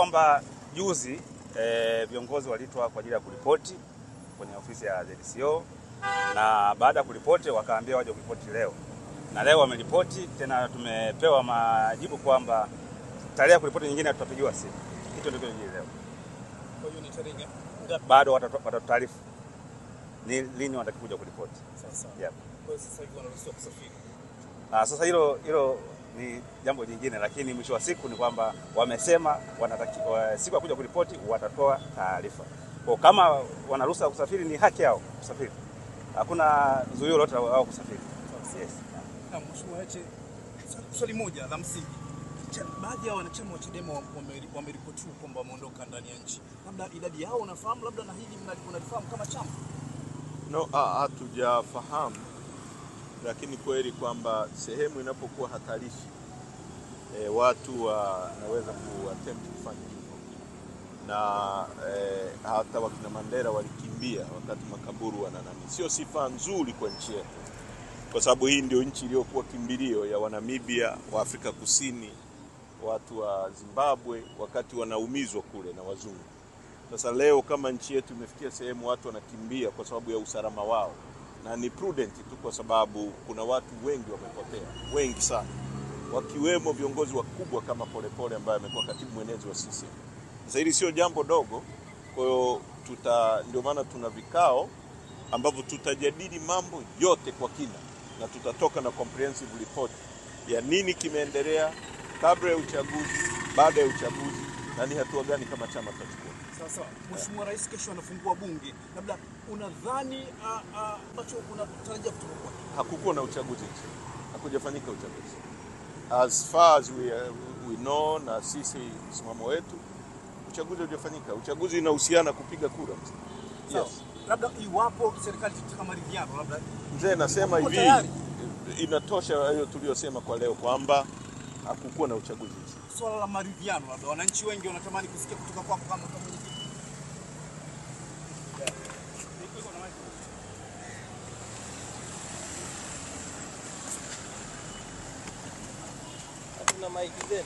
Kwamba juzi viongozi walitwa kwa ajili ya kuripoti kwenye ofisi ya ZCO, na baada ya kuripoti wakaambia waje kuripoti leo, na leo wameripoti tena. Tumepewa majibu kwamba tarehe ya kuripoti nyingine tutapigiwa simu. Hicho ndio kile leo. Kwa hiyo ni tarehe ngapi? Bado watataarifu ni lini watakuja kuripoti. Sasa. Yeah. Kwa sasa hivi wanaruhusiwa kusafiri. Sasa hilo ni jambo jingine, lakini mwisho wa siku ni kwamba wamesema wanatakiwa siku ya kuja kuripoti watatoa taarifa. Kwa kama wanaruhusa kusafiri, ni haki yao kusafiri. Hakuna zuio lolote wao kusafiri. Yes. Na Mheshimiwa Heche, swali moja la msingi. Baadhi ya wanachama wa Chadema wameripotiwa kwamba wameondoka ndani ya nchi. Labda idadi yao unafahamu, labda na hili mnalifahamu kama chama? No, hatujafahamu, lakini kweli kwamba sehemu inapokuwa hatarishi watu wanaweza kuattempt kufanya hivyo, na hata wakina Mandela walikimbia wakati makaburu wananani. Sio sifa nzuri kwa nchi yetu, kwa sababu hii ndio nchi iliyokuwa kimbilio ya Wanamibia, wa Afrika Kusini, watu wa Zimbabwe wakati wanaumizwa kule na wazungu. Sasa leo kama nchi yetu imefikia sehemu watu wanakimbia kwa sababu ya usalama wao, na ni prudent tu, kwa sababu kuna watu wengi wamepotea, wengi sana, wakiwemo viongozi wakubwa kama Polepole ambaye amekuwa katibu mwenezi wa CCM. Sasa hili sio jambo dogo, kwa hiyo ndio maana tuna vikao ambavyo tutajadili mambo yote kwa kina, na tutatoka na comprehensive report ya nini kimeendelea kabla ya uchaguzi, baada ya uchaguzi, na ni hatua gani kama chama tutachukua. Sasa Mheshimiwa Rais kesho anafungua bunge, labda unadhani ambacho unatarajia kutoka kwake? Hakukuwa na uchaguzi nchini, hakujafanyika uchaguzi as far as we know, na sisi msimamo wetu uchaguzi hujafanyika. Uchaguzi unahusiana kupiga kura. Yes. Labda iwapo serikali itataka maridhiano, labda mzee nasema hivi inatosha hiyo tuliyosema kwa leo kwamba hakukuwa na uchaguzi nchini. Swala la maridhiano, labda wananchi wengi wanatamani kusikia kutoka kwako kama mwenyekiti. Hatuna maiki tena.